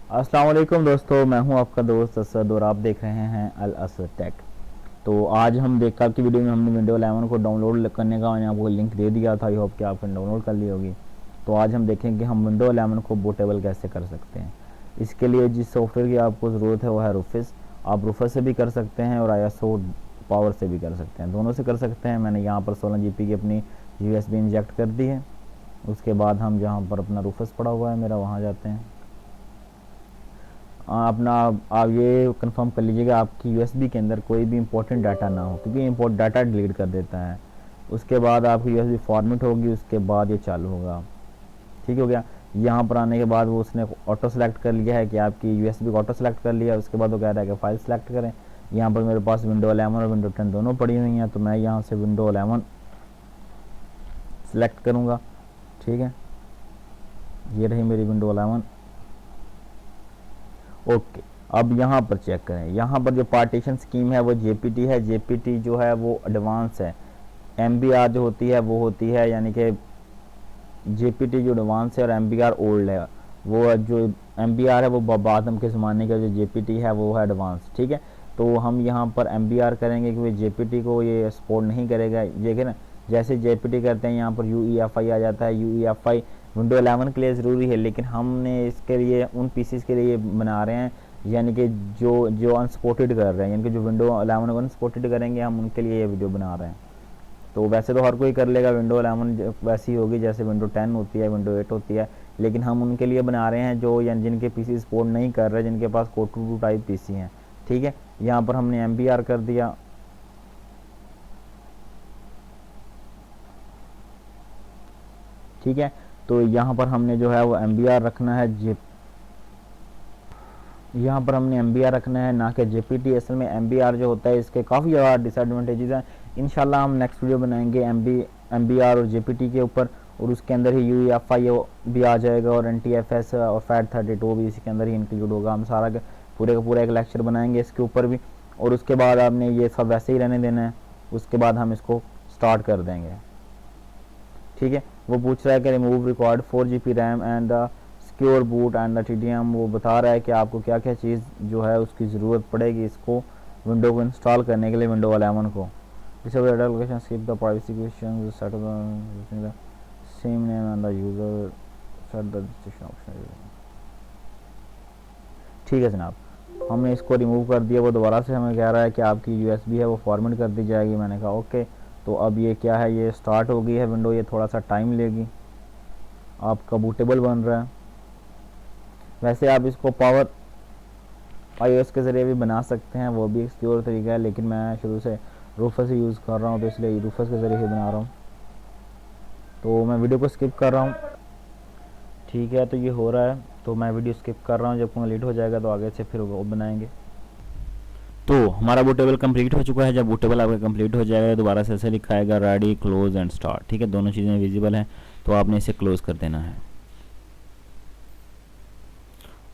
अस्सलाम वालेकुम दोस्तों, मैं हूं आपका दोस्त असद और आप देख रहे हैं अल असद टेक। तो आज हम देखा आपकी वीडियो में हमने विंडो 11 को डाउनलोड करने का मैंने आपको लिंक दे दिया था। आई होप कि आपने डाउनलोड कर ली होगी। तो आज हम देखेंगे कि हम विंडो 11 को बूटेबल कैसे कर सकते हैं। इसके लिए जिस सॉफ्टवेयर की आपको ज़रूरत है वो है रूफिस। आप रूफिस से भी कर सकते हैं और ISO पावर से भी कर सकते हैं, दोनों से कर सकते हैं। मैंने यहाँ पर 16 GB की अपनी USB इंजेक्ट कर दी है। उसके बाद हम जहाँ पर अपना रूफिस पड़ा हुआ है मेरा, वहाँ जाते हैं। अपना आप ये कंफर्म कर लीजिएगा आपकी USB के अंदर कोई भी इंपॉर्टेंट डाटा ना हो, क्योंकि इंपॉर्टेंट डाटा डिलीट कर देता है। उसके बाद आपकी USB फॉर्मेट होगी, उसके बाद ये चालू होगा। ठीक हो गया। यहाँ पर आने के बाद वो उसने ऑटो सेलेक्ट कर लिया है कि आपकी USB को ऑटो सेलेक्ट कर लिया। उसके बाद वो कह रहा है कि फ़ाइल सेलेक्ट करें। यहाँ पर मेरे पास विंडो 11 और विंडो 10 दोनों पड़ी हुई हैं, तो मैं यहाँ से विंडो 11 सेलेक्ट करूँगा। ठीक है, ये रही मेरी विंडो 11। ओके, अब यहाँ पर चेक करें। यहाँ पर जो पार्टीशन स्कीम है वो JPT है। JPT जो है वो एडवांस है। MBR जो होती है वो होती है, यानी कि JPT जो एडवांस है और MBR ओल्ड है। वो जो MBR है वो बादम के ज़माने का, जो JPT है वो है एडवांस। ठीक है, तो हम यहाँ पर MBR करेंगे क्योंकि JPT को ये सपोर्ट नहीं करेगा। देखिए ना, जैसे JPT करते हैं यहाँ पर UEFI आ जाता है। UEFI विंडो 11 के लिए ज़रूरी है, लेकिन हमने इसके लिए उन पीसीस के लिए बना रहे हैं, यानी कि जो जो अनसपोर्टेड कर रहे हैं, यानी कि जो विंडो 11 को अनसपोर्टेड करेंगे, हम उनके लिए ये वीडियो बना रहे हैं। तो वैसे तो हर कोई कर लेगा, विंडो 11 वैसी होगी जैसे विंडो 10 होती है, विंडो 8 होती है, लेकिन हम उनके लिए बना रहे हैं जो यानी जिनके पीसी सपोर्ट नहीं कर रहे, जिनके पास कोर टू टाइप पीसी हैं। ठीक है, यहाँ पर हमने MBR कर दिया। ठीक है, तो यहाँ पर हमने जो है वो MBR रखना है। यहाँ पर हमने MBR रखना है, ना कि JPT। असल में MBR जो होता है इसके काफ़ी ज़्यादा डिसएडवांटेजेस हैं। इंशाल्लाह हम नेक्स्ट वीडियो बनाएंगे MBR और JPT के ऊपर, और उसके अंदर ही UEFI भी आ जाएगा और NTFS और FAT32 भी इसी के अंदर ही इंक्लूड होगा। हम सारा पूरे का पूरा एक लेक्चर बनाएंगे इसके ऊपर भी, और उसके बाद आपने ये सब वैसे ही रहने देना है। उसके बाद हम इसको स्टार्ट कर देंगे। ठीक है, वो पूछ रहा है कि remove record 4 GB RAM and the secure boot and the TDM। वो बता रहा है कि आपको क्या क्या चीज़ जो है उसकी ज़रूरत पड़ेगी इसको विंडो को इंस्टॉल करने के लिए, विंडो 11 को। Disable data location, skip the privacy questions, set the same name and the user, set the registration option. ठीक है जनाब, हमने इसको रिमूव कर दिया। वो दोबारा से हमें कह रहा है कि आपकी USB है वो फॉर्मेट कर दी जाएगी। मैंने कहा ओके। तो अब ये क्या है, ये स्टार्ट हो गई है विंडो। ये थोड़ा सा टाइम लेगी, आपका बूटेबल बन रहा है। वैसे आप इसको पावर iOS के ज़रिए भी बना सकते हैं, वो भी एक सिक्योर तरीका है, लेकिन मैं शुरू से रूफस ही यूज़ कर रहा हूँ, तो इसलिए रूफस के ज़रिए ही बना रहा हूँ। तो मैं वीडियो को स्किप कर रहा हूँ। ठीक है, तो ये हो रहा है, तो मैं वीडियो स्किप कर रहा हूँ। जब कंप्लीट हो जाएगा तो आगे से फिर वो बनाएंगे। तो हमारा बूटेबल कंप्लीट हो चुका है। जब बूटेबल आपका कंप्लीट हो जाएगा दोबारा से ऐसे लिखा आएगा रेडी, क्लोज एंड स्टार्ट। ठीक है, दोनों चीज़ें विजिबल हैं, तो आपने इसे क्लोज कर देना है।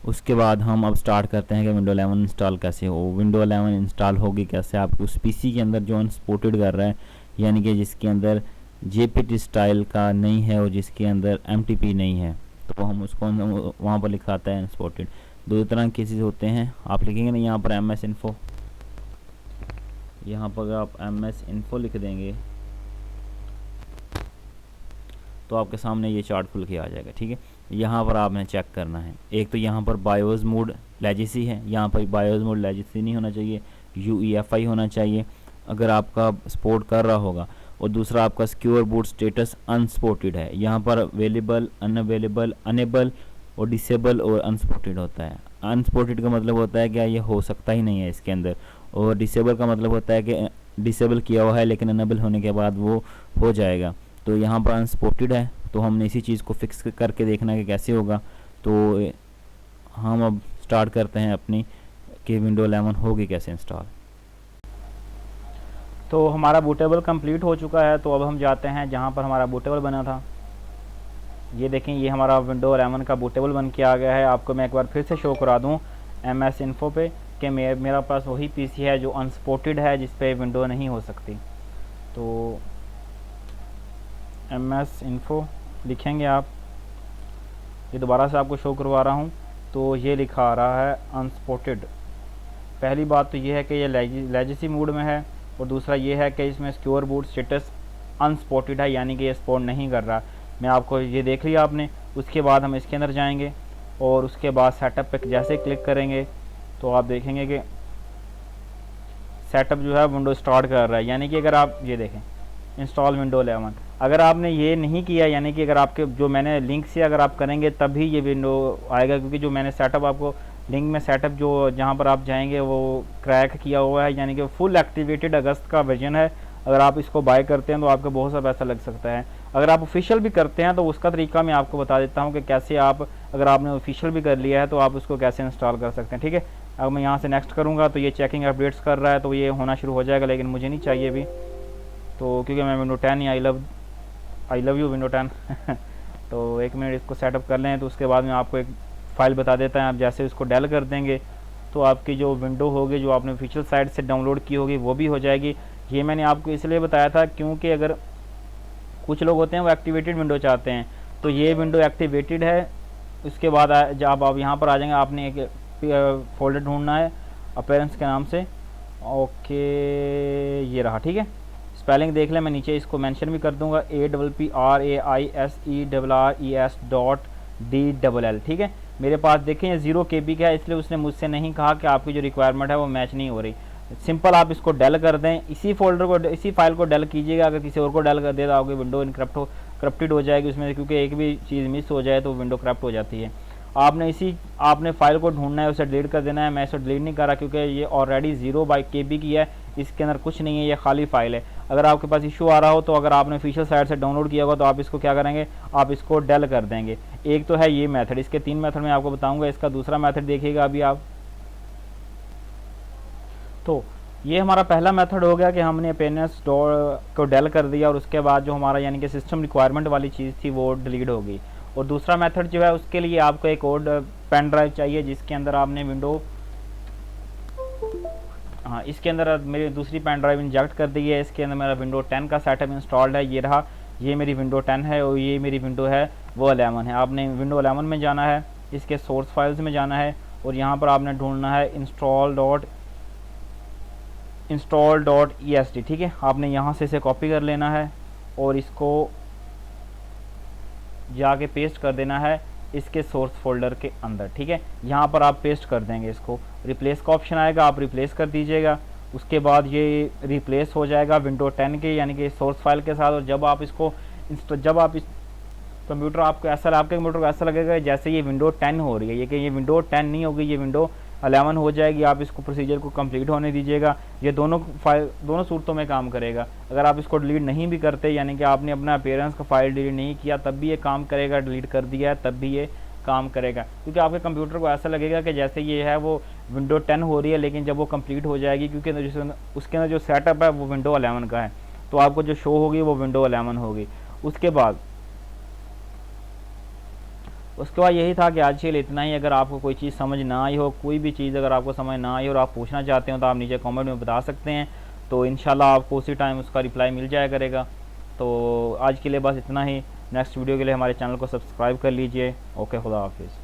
उसके बाद हम अब स्टार्ट करते हैं कि विंडो 11 इंस्टॉल कैसे हो। विंडो 11 इंस्टॉल होगी कैसे, आप उस पीसी के अंदर जो अनसपोर्टेड कर रहा है, यानी कि जिसके अंदर JPT स्टाइल का नहीं है और जिसके अंदर MTP नहीं है, तो हम उसको वहाँ पर लिखाता है अनसपोर्टेड। दो तरह के केसेस होते हैं। आप लिखेंगे ना यहाँ पर MS इन्फो, यहाँ पर अगर आप MS इन्फो लिख देंगे तो आपके सामने ये चार्ट खुल के आ जाएगा। ठीक है, यहाँ पर आपने चेक करना है। एक तो यहाँ पर बायोस मोड लेजेसी है, यहाँ पर बायोस मोड लेजेसी नहीं होना चाहिए, UEFI होना चाहिए अगर आपका सपोर्ट कर रहा होगा। और दूसरा आपका सिक्योर बूट स्टेटस अनसपोर्टेड है। यहाँ पर अवेलेबल, अनअवेलेबल, अनेबल और डिसेबल और अनसपोर्टेड होता है। अनसपोर्टेड का मतलब होता है क्या ये हो सकता ही नहीं है इसके अंदर, और डिसेबल का मतलब होता है कि डिसेबल किया हुआ है लेकिन अनेबल होने के बाद वो हो जाएगा। तो यहाँ पर अनसपोर्टेड है, तो हमने इसी चीज़ को फिक्स करके देखना कि कैसे होगा। तो हम अब स्टार्ट करते हैं अपनी कि विंडो 11 होगी कैसे इंस्टॉल। तो हमारा बूटेबल कंप्लीट हो चुका है। तो अब हम जाते हैं जहाँ पर हमारा बूटेबल बना था। ये देखें, ये हमारा विंडो 11 का बूटेबल बन के आ गया है। आपको मैं एक बार फिर से शो करा दूँ MS इन्फो पे कि मेरा पास वही PC है जो अनसपोर्टेड है, जिस पे विंडो नहीं हो सकती। तो MS इन्फो लिखेंगे आप, ये दोबारा से आपको शो करवा रहा हूँ। तो ये लिखा आ रहा है अनस्पॉटेड। पहली बात तो ये है कि ये लेजेसी मोड में है, और दूसरा ये है कि इसमें सिक्योर बूट स्टेटस अनस्पॉटेड है, यानी कि ये स्पॉट नहीं कर रहा। मैं आपको ये देख लिया आपने। उसके बाद हम इसके अंदर जाएंगे और उसके बाद सेटअप पे जैसे क्लिक करेंगे तो आप देखेंगे कि सेटअप जो है विंडो स्टार्ट कर रहा है। यानी कि अगर आप ये देखें इंस्टॉल विंडो 11, अगर आपने ये नहीं किया, यानी कि अगर आपके जो मैंने लिंक से अगर आप करेंगे तभी ये विंडो आएगा, क्योंकि जो मैंने सेटअप आपको लिंक में सेटअप जो जहाँ पर आप जाएंगे वो क्रैक किया हुआ है, यानी कि फुल एक्टिवेटेड अगस्त का वर्जन है। अगर आप इसको बाय करते हैं तो आपको बहुत सा पैसा लग सकता है। अगर आप ऑफिशियल भी करते हैं तो उसका तरीका मैं आपको बता देता हूँ कि कैसे आप, अगर आपने ऑफिशियल भी कर लिया है तो आप उसको कैसे इंस्टॉल कर सकते हैं। ठीक है, अब मैं यहाँ से नेक्स्ट करूँगा तो ये चेकिंग अपडेट्स कर रहा है, तो ये होना शुरू हो जाएगा, लेकिन मुझे नहीं चाहिए अभी, तो क्योंकि मैं window 10 he I love you window 10 तो एक मिनट इसको सेटअप कर लें। तो उसके बाद में आपको एक फ़ाइल बता देता है, आप जैसे उसको डेल कर देंगे तो आपकी जो विंडो होगी जो आपने ऑफिशियल साइट से डाउनलोड की होगी वो भी हो जाएगी। ये मैंने आपको इसलिए बताया था क्योंकि अगर कुछ लोग होते हैं वो एक्टिवेटेड विंडो चाहते हैं, तो ये विंडो एक्टिवेटेड है। उसके बाद जब आप यहाँ पर आ जाएंगे आपने एक फोल्डर ढूंढना है अपीयरेंस के नाम से। ओके, ये रहा। ठीक है, स्पेलिंग देख लें, मैं नीचे इसको मेंशन भी कर दूंगा, APPRAISEWRES.DLL। ठीक है, मेरे पास देखें ये 0 KB का है, इसलिए उसने मुझसे नहीं कहा कि आपकी जो रिक्वायरमेंट है वो मैच नहीं हो रही। सिंपल आप इसको डेल कर दें, इसी फोल्डर को, इसी फाइल को डेल कीजिएगा। अगर किसी और को डेल कर दे तो आपकी विंडो करप्टेड हो जाएगी उसमें से, क्योंकि एक भी चीज़ मिस हो जाए तो विंडो करप्ट हो जाती है। आपने फाइल को ढूंढना है, उसे डिलीट कर देना है। मैं इसे डिलीट नहीं कर रहा क्योंकि ये ऑलरेडी 0 KB की है, इसके अंदर कुछ नहीं है, ये खाली फाइल है। अगर आपके पास इशू आ रहा हो तो अगर आपने ऑफिशियल साइट से डाउनलोड किया होगा तो आप इसको क्या करेंगे, आप इसको डेल कर देंगे। एक तो है ये मेथड, इसके 3 मेथड मैं आपको बताऊंगा। इसका दूसरा मेथड देखिएगा अभी आप। तो ये हमारा पहला मेथड हो गया कि हमने अपीयरेंस को डेल कर दिया, और उसके बाद जो हमारा यानी कि सिस्टम रिक्वायरमेंट वाली चीज़ थी वो डिलीट हो गई। और दूसरा मेथड जो है उसके लिए आपको एक और पेन ड्राइव चाहिए जिसके अंदर आपने विंडो, हाँ इसके अंदर मेरी दूसरी पेन ड्राइव इंजेक्ट कर दी है। इसके अंदर मेरा विंडो 10 का सेटअप इंस्टॉल्ड है, ये रहा। ये मेरी विंडो 10 है और ये मेरी विंडो है वो 11 है। आपने विंडो 11 में जाना है, इसके सोर्स फाइल्स में जाना है, और यहाँ पर आपने ढूंढना है install.est। ठीक है, आपने यहाँ से इसे कॉपी कर लेना है और इसको जाके पेस्ट कर देना है इसके सोर्स फोल्डर के अंदर। ठीक है, यहाँ पर आप पेस्ट कर देंगे इसको, रिप्लेस का ऑप्शन आएगा, आप रिप्लेस कर दीजिएगा। उसके बाद ये रिप्लेस हो जाएगा विंडो 10 के यानी कि सोर्स फाइल के साथ। और जब आप इसको इस कंप्यूटर आपके कंप्यूटर को ऐसा लगेगा जैसे ये विंडो 10 हो रही है, ये कि ये विंडो 10 नहीं होगी, ये विंडो 11 हो जाएगी। आप इसको प्रोसीजर को कंप्लीट होने दीजिएगा, ये दोनों सूरतों में काम करेगा। अगर आप इसको डिलीट नहीं भी करते, यानी कि आपने अपना अपीयरेंस का फाइल डिलीट नहीं किया तब भी ये काम करेगा, डिलीट कर दिया है तब भी ये काम करेगा, क्योंकि आपके कंप्यूटर को ऐसा लगेगा कि जैसे ये है वो विंडो 10 हो रही है, लेकिन जब वो कंप्लीट हो जाएगी, क्योंकि उसके अंदर जो सेटअप है वो विंडो 11 का है, तो आपको जो शो होगी वो विंडो 11 होगी। उसके बाद यही था कि आज के लिए इतना ही। अगर आपको कोई चीज़ समझ ना आई हो, कोई भी चीज़ अगर आपको समझ ना आई हो और आप पूछना चाहते हो तो आप नीचे कमेंट में बता सकते हैं, तो इंशाल्लाह आपको उसी टाइम उसका रिप्लाई मिल जाया करेगा। तो आज के लिए बस इतना ही। नेक्स्ट वीडियो के लिए हमारे चैनल को सब्सक्राइब कर लीजिए। ओके, खुदा हाफिज़।